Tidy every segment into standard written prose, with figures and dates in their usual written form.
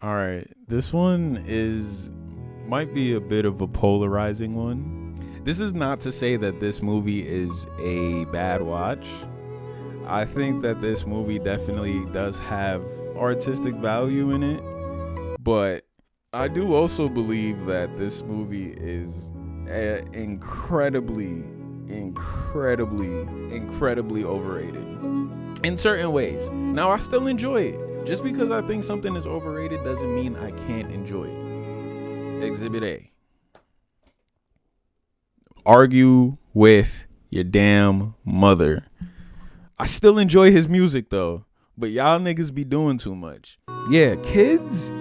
All right, this one might be a bit of a polarizing one. This is not to say that this movie is a bad watch. I think that this movie definitely does have artistic value in it, but I do also believe that this movie is incredibly overrated in certain ways. Now, I still enjoy it. Just because I think something is overrated doesn't mean I can't enjoy it. Exhibit A. Argue with your damn mother. I still enjoy his music though, but y'all niggas be doing too much. Yeah, Kids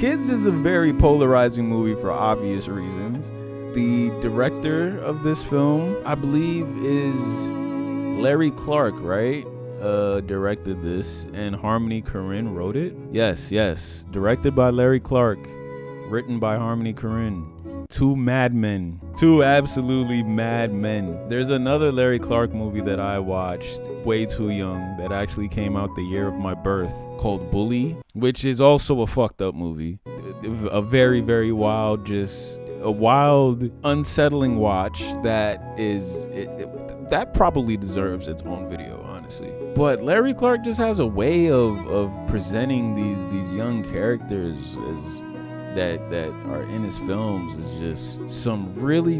is a very polarizing movie for obvious reasons. The director of this film, I believe, is Larry Clarke, right? Directed this, and Harmony Korine wrote it. Yes. Directed by Larry Clarke, written by Harmony Korine. Two madmen. Two absolutely mad men. There's another Larry Clarke movie that I watched way too young that actually came out the year of my birth called Bully, which is also a fucked up movie. A very, very wild, just a wild, unsettling watch that that probably deserves its own video, honestly. But Larry Clarke just has a way of presenting these young characters as that are in his films is just some really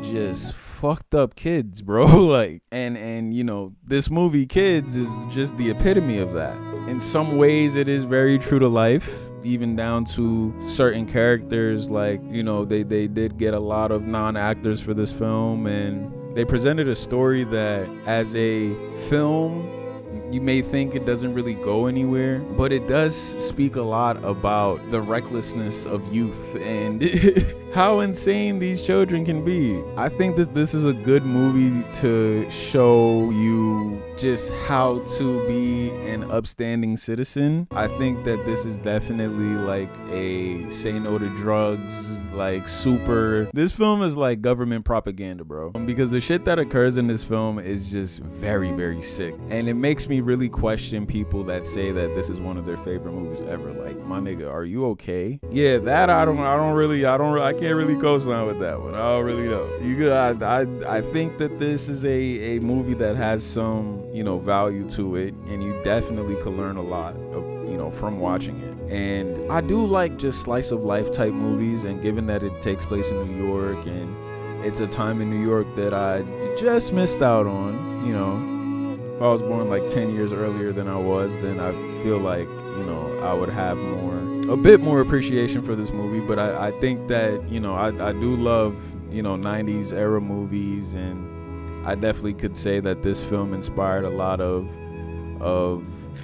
just fucked up kids, bro. Like, and you know, this movie Kids is just the epitome of that. In some ways it is very true to life, even down to certain characters. Like, you know, they did get a lot of non-actors for this film, and they presented a story that as a film you may think it doesn't really go anywhere, but it does speak a lot about the recklessness of youth and how insane these children can be. I think that this is a good movie to show you just how to be an upstanding citizen. I think that this is definitely like a say no to drugs, like super. This film is like government propaganda, bro. Because the shit that occurs in this film is just very sick. And it makes me really question people that say that this is one of their favorite movies ever. Like, my nigga, are you okay? Yeah, that I can't really co-sign with that one. I don't really know. I think that this is a movie that has some, you know, value to it, and you definitely could learn a lot of, you know, from watching it. And I do like just slice of life type movies, and given that it takes place in New York and it's a time in New York that I just missed out on, you know. If I was born like 10 years earlier than I was, then I feel like, you know, I would have a bit more appreciation for this movie. But I think that, you know, I do love, you know, 90s era movies, and I definitely could say that this film inspired a lot of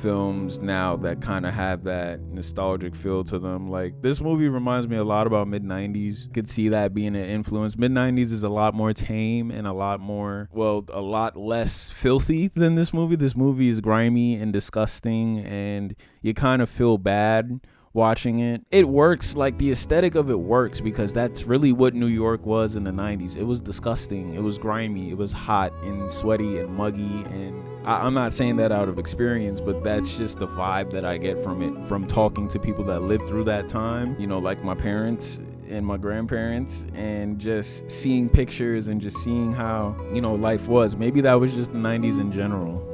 films now that kind of have that nostalgic feel to them. Like, this movie reminds me a lot about mid-90s. Could see that being an influence. Mid-90s is a lot more tame and a lot less filthy than this movie. This movie is grimy and disgusting, and you kind of feel bad watching it. It works, like the aesthetic of it works, because that's really what New York was in the 90s. It was disgusting, it was grimy, it was hot and sweaty and muggy, and I'm not saying that out of experience, but that's just the vibe that I get from it, from talking to people that lived through that time, you know, like my parents and my grandparents, and just seeing pictures and just seeing how, you know, life was. Maybe that was just the 90s in general.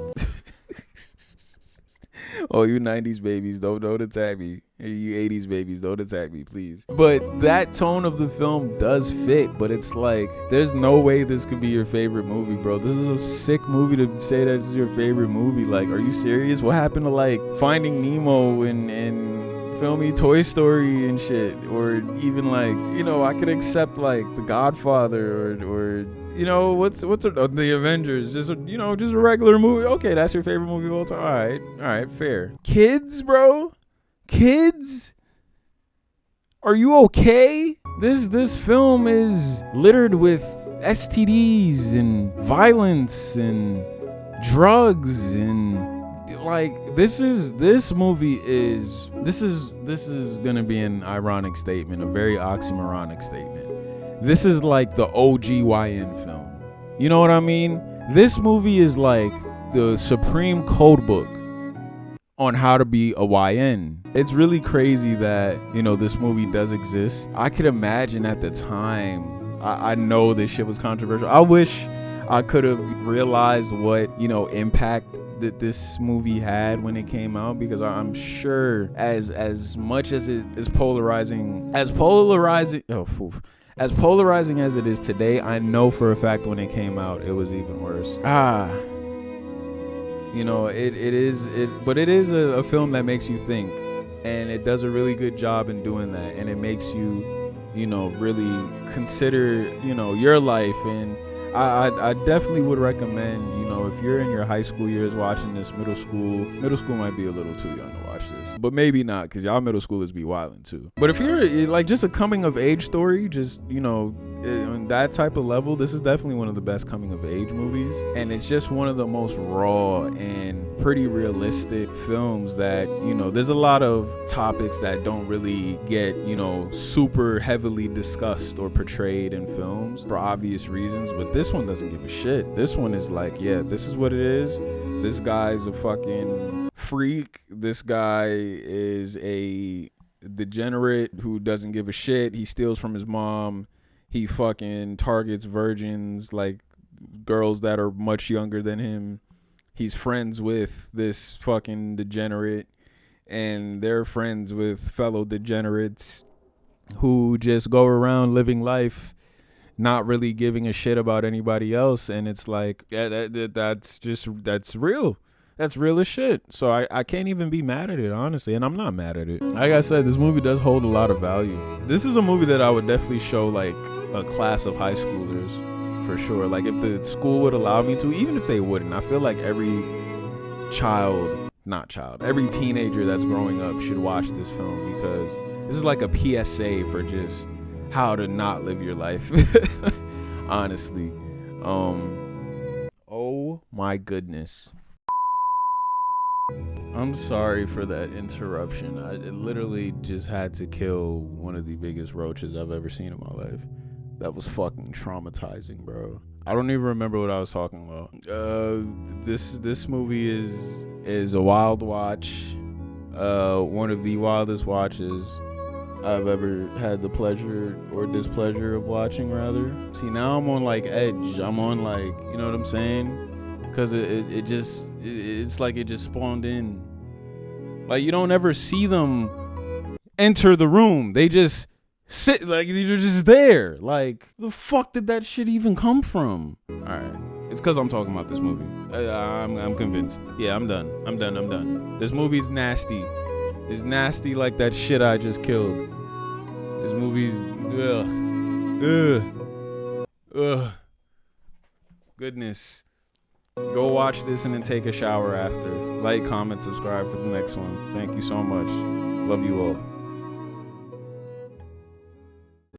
Oh, you 90s babies, don't attack me. You 80s babies, don't attack me, please. But that tone of the film does fit, but it's like, there's no way this could be your favorite movie, bro. This is a sick movie to say that this is your favorite movie. Like, are you serious? What happened to like Finding Nemo and feel me, Toy Story and shit? Or even like, you know, I could accept like The Godfather or you know, what's the Avengers, just you know, just a regular movie. Okay, that's your favorite movie of all time. All right, fair. Kids, bro, Kids, are you okay? This film is littered with STDs and violence and drugs, and like this is gonna be an ironic statement, a very oxymoronic statement. This is like the OG YN film. You know what I mean? This movie is like the supreme code book on how to be a YN. It's really crazy that, you know, this movie does exist. I could imagine at the time, I know this shit was controversial. I wish I could have realized what, you know, impact that this movie had when it came out, because I'm sure as much as it is polarizing as polarizing as it is today, I know for a fact when it came out it was even worse. You know, but it is a film that makes you think, and it does a really good job in doing that, and it makes you, you know, really consider, you know, your life. And I definitely would recommend, you know, if you're in your high school years watching this, middle school might be a little too young to watch this, but maybe not, because y'all middle schoolers be wilding too. But if you're like just a coming of age story, just, you know, on that type of level, this is definitely one of the best coming of age movies, and it's just one of the most raw and pretty realistic films that, you know, there's a lot of topics that don't really get, you know, super heavily discussed or portrayed in films for obvious reasons, but this one doesn't give a shit. This one is like, yeah, this is what it is. This guy's a fucking freak. This guy is a degenerate who doesn't give a shit. He steals from his mom. He fucking targets virgins, like girls that are much younger than him. He's friends with this fucking degenerate, and they're friends with fellow degenerates who just go around living life, not really giving a shit about anybody else. And it's like, yeah, that's real. That's real as shit. So I can't even be mad at it, honestly. And I'm not mad at it. Like I said, this movie does hold a lot of value. This is a movie that I would definitely show like a class of high schoolers for sure. Like if the school would allow me to, even if they wouldn't, I feel like every teenager that's growing up should watch this film, because this is like a PSA for just how to not live your life. Honestly. Oh my goodness. I'm sorry for that interruption. I literally just had to kill one of the biggest roaches I've ever seen in my life. That was fucking traumatizing, bro. I don't even remember what I was talking about. This movie is a wild watch. One of the wildest watches I've ever had the pleasure or displeasure of watching, rather. See, now I'm on like edge. I'm on like, you know what I'm saying? Because it's like it just spawned in. Like, you don't ever see them enter the room. They just sit, like, you're just there. Like, the fuck did that shit even come from? All right. It's because I'm talking about this movie. I'm convinced. Yeah, I'm done. This movie's nasty. It's nasty like that shit I just killed. This movie's, ugh. Goodness. Go watch this and then take a shower after. Like, comment, subscribe for the next one. Thank you so much. Love you all.